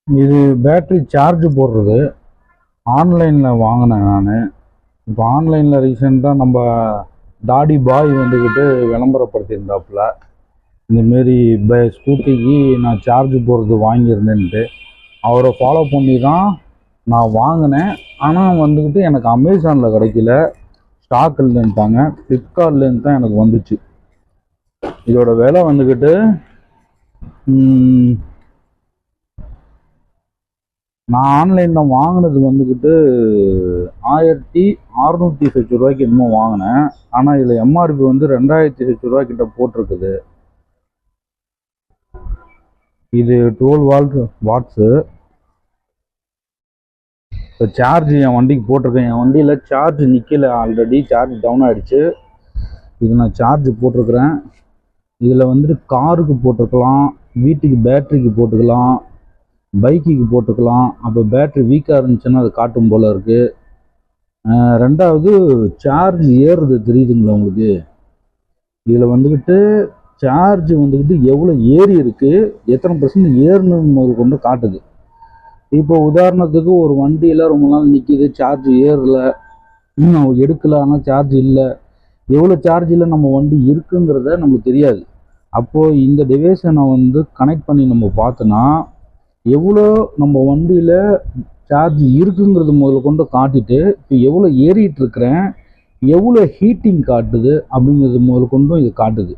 இது battery charge போடுறது ஆன்லைனில் வாங்கினேன் நான். இப்போ ஆன்லைனில் ரீசெண்டாக நம்ம டாடி பாய் வந்துக்கிட்டு விளம்பரப்படுத்தியிருந்தாப்புல இந்தமாரி ஸ்கூட்டிக்கு நான் சார்ஜ் போடுறது வாங்கியிருந்தேன்ட்டு அவரை ஃபாலோ பண்ணி தான் நான் வாங்கினேன். ஆனால் வந்துக்கிட்டு எனக்கு அமேசானில் கிடைக்கல, ஸ்டாக் இல்லைன்ட்டாங்க. ஃப்ளிப்கார்ட்லேருந்து தான் எனக்கு வந்துச்சு. இதோட விலை வந்துக்கிட்டு நான் ஆன்லைனில் வாங்கினது வந்துக்கிட்டு 1600 சொச்ச ரூபாய்க்கு இன்னும் வாங்கினேன். ஆனால் இதில் எம்ஆர்பி வந்து 2000 சொச்ச ரூபாய் கிட்ட போட்டிருக்குது. இது 12 வாட்ஸு. இப்போ சார்ஜ் என் வண்டிக்கு போட்டிருக்கேன். என் வண்டியில் சார்ஜ் நிற்கல, ஆல்ரெடி சார்ஜ் டவுன் ஆகிடுச்சு. இது நான் சார்ஜ் போட்டிருக்கிறேன். இதில் வந்துட்டு காருக்கு போட்டுக்கலாம், வீட்டுக்கு பேட்டரிக்கு போட்டுக்கலாம், பைக்குக்கு போட்டுக்கலாம். அப்போ பேட்ரி வீக்காக இருந்துச்சுன்னா அது காட்டும் போல் இருக்குது. ரெண்டாவது சார்ஜ் ஏறுறது தெரியுதுங்களா உங்களுக்கு? இதில் வந்துக்கிட்டு சார்ஜ் வந்துக்கிட்டு எவ்வளோ ஏறி இருக்குது, எத்தனை பர்சன்ட் ஏறணுன்னு முதல் கொண்டு காட்டுது. இப்போ உதாரணத்துக்கு ஒரு வண்டியில் ரொம்ப நாள் நிற்கிது, சார்ஜ் ஏறல, எடுக்கல, ஆனால் சார்ஜ் இல்லை, எவ்வளோ சார்ஜில் நம்ம வண்டி இருக்குங்கிறத நமக்கு தெரியாது. அப்போது இந்த டிவைஸை நான் வந்து கனெக்ட் பண்ணி நம்ம பார்த்தோன்னா எவ்வளோ நம்ம வண்டியில் சார்ஜ் இருக்குங்கிறது முதல்ல கொண்டு காட்டிட்டு, இப்போ எவ்வளோ ஏறிட்டு இருக்கிறேன், எவ்வளோ ஹீட்டிங் காட்டுது அப்படிங்கிறது முதல் கொண்டும் இது காட்டுது.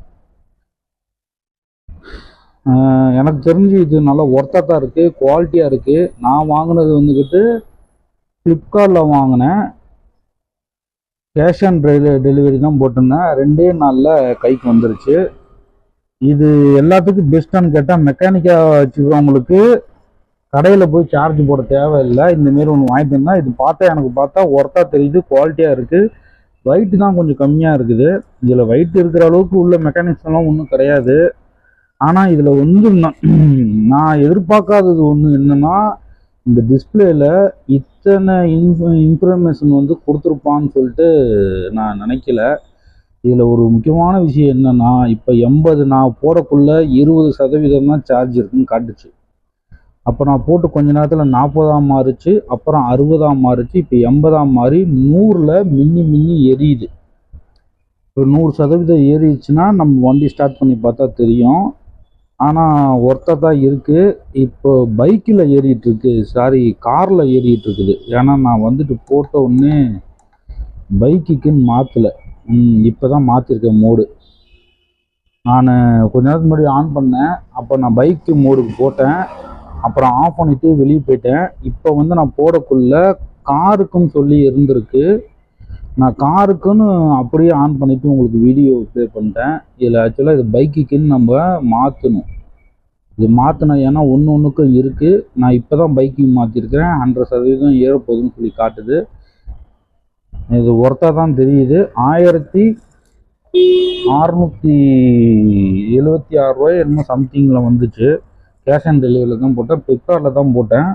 எனக்கு தெரிஞ்சு இது நல்லா ஒர்த்தாக தான் இருக்குது, குவாலிட்டியாக இருக்குது. நான் வாங்கினது வந்துக்கிட்டு ஃப்ளிப்கார்ட்டில் வாங்கினேன். கேஷ் ஆன் டெலிவரி தான் போட்டிருந்தேன். 2 நாளில் கைக்கு வந்துருச்சு. இது எல்லாத்துக்கும் பெஸ்ட்டான்னு கேட்டால் மெக்கானிக்காக வச்சுக்கிறவங்களுக்கு கடையில் போய் சார்ஜ் போட தேவையில்லை. இந்தமாரி ஒன்று வாங்கிட்டு இருந்தால் இது எனக்கு பார்த்தா ஒர்த்தாக தெரியுது, குவாலிட்டியாக இருக்குது. வெயிட்டு தான் கொஞ்சம் கம்மியாக இருக்குது. இதில் வெயிட் இருக்கிற அளவுக்கு உள்ள மெக்கானிக்ஸ்லாம் ஒன்றும் கிடையாது. ஆனால் இதில் வந்து நான் எதிர்பார்க்காதது ஒன்று என்னென்னா, இந்த டிஸ்பிளேயில் இத்தனை இன்ஃபர்மேஷன் வந்து கொடுத்துருப்பான்னு சொல்லிட்டு நான் நினைக்கல. இதில் ஒரு முக்கியமான விஷயம் என்னென்னா, இப்போ 80 நான் போடக்குள்ள 20% தான் சார்ஜ் இருக்குன்னு காட்டுச்சு. அப்போ நான் போட்டு கொஞ்ச நேரத்தில் 40 மாறுச்சு, அப்புறம் 60 மாறுச்சு, இப்போ 80 மாறி 100ல் மின்னி எரியுது. இப்போ 100% ஏறிடுச்சுன்னா நம்ம வண்டி ஸ்டார்ட் பண்ணி பார்த்தா தெரியும். ஆனால் ஒர்த்தாக தான் இருக்குது. இப்போ பைக்கில் ஏறிட்டுருக்கு, காரில் ஏறிட்டுருக்குது. ஏன்னா நான் வந்துட்டு போட்ட உடனே பைக்குக்குன்னு மாற்றலை, இப்போ தான் மாற்றிருக்கேன் மோடு. நான் கொஞ்ச நேரத்துக்கு முன்னாடி ஆன் பண்ணேன், அப்போ நான் பைக்கு மோடுக்கு போட்டேன், அப்புறம் ஆஃப் பண்ணிவிட்டு வெளியே போயிட்டேன். இப்போ வந்து நான் போடக்குள்ள காருக்குன்னு சொல்லி இருந்திருக்கு. நான் காருக்குன்னு அப்படியே ஆன் பண்ணிவிட்டு உங்களுக்கு வீடியோ ப்ளே பண்ணிட்டேன். இதில் ஆக்சுவலாக இது பைக்குக்குன்னு நம்ம மாற்றணும். இது மாற்றினேன், ஏன்னா ஒன்றுக்கும் இருக்குது. நான் இப்போ தான் பைக்குக்கு மாற்றிருக்கிறேன். 100% ஏறப்போகுதுன்னு சொல்லி காட்டுது. இது ஒர்த்தாக தான் தெரியுது. 1676 ரூபாய் என்னமோ சம்திங்கில் வந்துச்சு. கேஷ் ஆன் டெலிவரியில் தான் போட்டேன், ஃப்ளிப்கார்ட்டில் தான் போட்டேன்.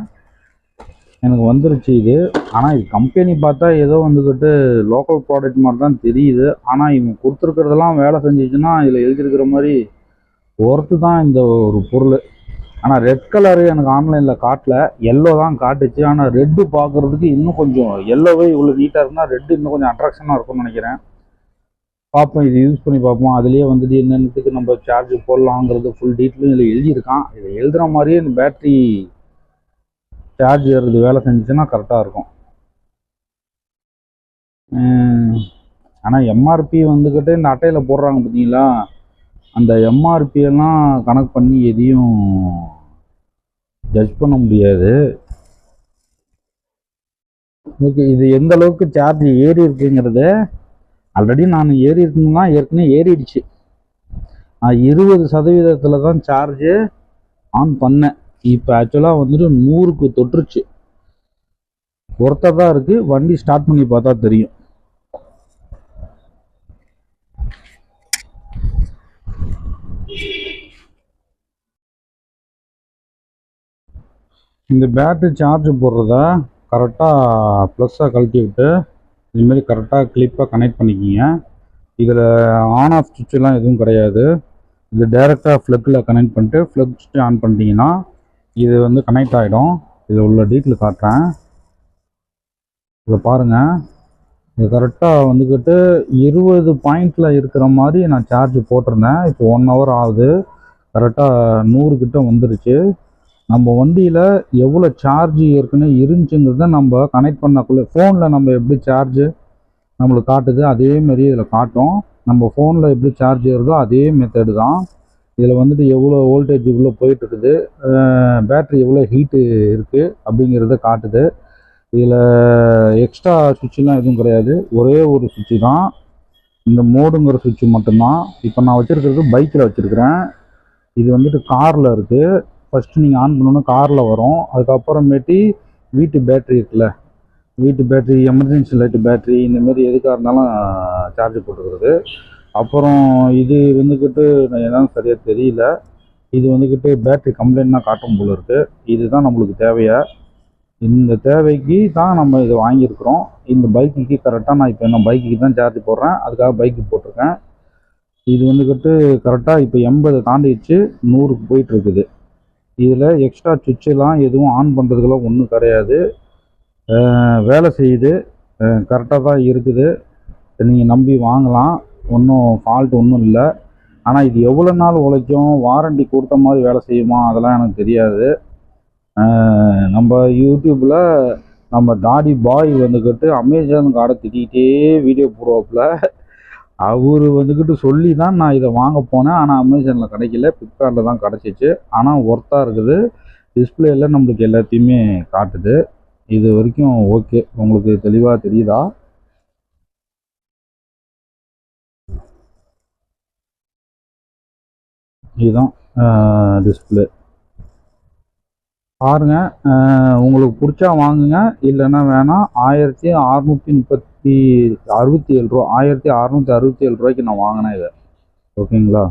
எனக்கு வந்துருச்சு இது. ஆனால் இது கம்பெனி பார்த்தா ஏதோ வந்துக்கிட்டு லோக்கல் ப்ராடக்ட் மாதிரி தான் தெரியுது. ஆனால் இவங்க கொடுத்துருக்கிறதெல்லாம் வேலை செஞ்சிச்சுன்னா இதில் எழுதியிருக்கிற மாதிரி ஒர்த்து தான் இந்த ஒரு பொருள். ஆனால் ரெட் கலரு எனக்கு ஆன்லைனில் காட்டல, எல்லோ தான் காட்டுச்சு. ஆனால் ரெட்டு பார்க்குறதுக்கு இன்னும் கொஞ்சம் எல்லோவே இவ்வளோ நீட்டாக இருந்தால் ரெட்டு இன்னும் கொஞ்சம் அட்ராக்ஷனாக இருக்கும்னு நினைக்கிறேன். பார்ப்போம், இது யூஸ் பண்ணி பார்ப்போம். அதுலேயே வந்துட்டு என்னென்னத்துக்கு நம்ம சார்ஜ் போடலாங்கிறது ஃபுல் டீட்டெயிலும் இதில் எழுதியிருக்கான். இதை எழுதுகிற மாதிரியே இந்த பேட்ரி சார்ஜ் ஏறுறது வேலை செஞ்சுச்சுன்னா கரெக்டாக இருக்கும். ஆனால் எம்ஆர்பி வந்துக்கிட்டு இந்த அட்டையில் போடுறாங்க பார்த்தீங்களா, அந்த எம்ஆர்பியெல்லாம் கணக்கு பண்ணி எதையும் ஜட்ஜ் பண்ண முடியாது. ஓகே, இது எந்த அளவுக்கு சார்ஜ் ஏறி இருக்குங்கிறது ஆல்ரெடி நான் ஏறி இருக்குன்னா ஏற்கனவே ஏறிடுச்சு. 20% தான் சார்ஜு ஆன் பண்ணேன். இப்போ ஆக்சுவலாக வந்துட்டு 100க்கு தொட்டுருச்சு. ஒருத்தர் தான் இருக்குது. வண்டி ஸ்டார்ட் பண்ணி பார்த்தா தெரியும். இந்த பேட்டரி சார்ஜ் போடுறத கரெக்டாக ப்ளஸ்ஸாக கழட்டி விட்டு இதுமாரி கரெக்டாக கிளிப்பாக கனெக்ட் பண்ணிக்கிங்க. இதில் ஆன் ஆஃப் சுவிட்செலாம் எதுவும் கிடையாது. இது டைரெக்டாக ஃப்ளக்கில் கனெக்ட் பண்ணிட்டு ஃப்ளக் சுவிட்ச் ஆன் பண்ணிட்டீங்கன்னா இது வந்து கனெக்ட் ஆகிடும். இது உள்ள டீட்டெயில் காட்டுறேன். இதை பாருங்கள், இது கரெக்டாக வந்துக்கிட்டு 20 பாயிண்டில் இருக்கிற மாதிரி நான் சார்ஜ் போட்டிருந்தேன். இப்போ 1 ஹவர் ஆகுது, கரெக்டாக 100 கிட்ட வந்துருச்சு. நம்ம வண்டியில் எவ்வளோ சார்ஜ் ஏற்கனவே இருந்துச்சுங்கிறத நம்ம கனெக்ட் பண்ணக்குள்ளே ஃபோனில் நம்ம எப்படி சார்ஜு நம்மளுக்கு காட்டுது அதேமாரி இதில் காட்டும். நம்ம ஃபோனில் எப்படி சார்ஜ் ஏறுதோ அதே மெத்தடு தான். இதில் வந்துட்டு எவ்வளோ வோல்டேஜ் இவ்வளோ போயிட்டுருக்குது, பேட்ரி எவ்வளோ ஹீட்டு இருக்குது அப்படிங்கிறத காட்டுது. இதில் எக்ஸ்ட்ரா சுவிட்செலாம் எதுவும் கிடையாது, ஒரே ஒரு சுவிட்சு தான், இந்த மோடுங்கிற சுவிட்சு மட்டும்தான். இப்போ நான் வச்சுருக்கிறது பைக்கில் வச்சுருக்கிறேன். இது வந்துட்டு காரில் இருக்குது. ஃபஸ்ட்டு நீங்கள் ஆன் பண்ணோன்னா காரில் வரும். அதுக்கப்புறமேட்டி வீட்டு பேட்ரி இருக்குல்ல, வீட்டு பேட்ரி, எமர்ஜென்சி லைட்டு பேட்ரி, இந்தமாரி எதுக்காக இருந்தாலும் சார்ஜ் போட்டுக்கிறது. அப்புறம் இது வந்துக்கிட்டு என்னன்னு சரியாக தெரியல, இது வந்துக்கிட்டு பேட்ரி கம்ப்ளைண்ட் தான் காட்டும் போல இருக்குது. இதுதான் நம்மளுக்கு தேவையா, இந்த தேவைக்கு தான் நம்ம இதை வாங்கியிருக்கிறோம். இந்த பைக்குக்கு கரெக்டாக நான் இப்போ என்ன பைக்குக்கு தான் சார்ஜ் போடுறேன், அதுக்காக பைக்கு போட்டிருக்கேன். இது வந்துக்கிட்டு கரெக்டாக இப்போ 80 தாண்டிடுச்சு, 100க்கு போயிட்டுருக்குது. இதில் எக்ஸ்ட்ரா சுவிட்செல்லாம் எதுவும் ஆன் பண்ணுறதுக்கெல்லாம் ஒன்றும் கிடையாது, வேலை செய்யுது, கரெக்டாக தான் இருக்குது. நீங்கள் நம்பி வாங்கலாம், ஒன்றும் ஃபால்ட் ஒன்றும் இல்லை. ஆனால் இது எவ்வளோ நாள் உழைக்கும், வாரண்டி கொடுத்த மாதிரி வேலை செய்யுமா அதெல்லாம் எனக்கு தெரியாது. நம்ம யூடியூப்பில் நம்ம தாடி பாய் வந்துக்கிட்டு அமேசான் கார்டை திட்டிகிட்டே வீடியோ போடுவாப்புல. அவர் வந்துக்கிட்டு சொல்லி தான் நான் இதை வாங்க போனேன். ஆனால் அமேசானில் கிடைக்கல, ஃப்ளிப்கார்ட்டில் தான் கிடச்சிச்சு. ஆனால் ஒர்த்தாக இருக்குது, டிஸ்பிளேயில் நம்மளுக்கு எல்லாத்தையுமே காட்டுது. இது வரைக்கும் ஓகே. உங்களுக்கு தெளிவாக தெரியுதா? இதுதான் டிஸ்பிளே பாருங்க. உங்களுக்கு பிடிச்சா வாங்குங்க, இல்லைன்னா வேணாம். 1667 ரூபா, 1667 ரூபாய்க்கு நான் வாங்கினேன் இதை. ஓகேங்களா?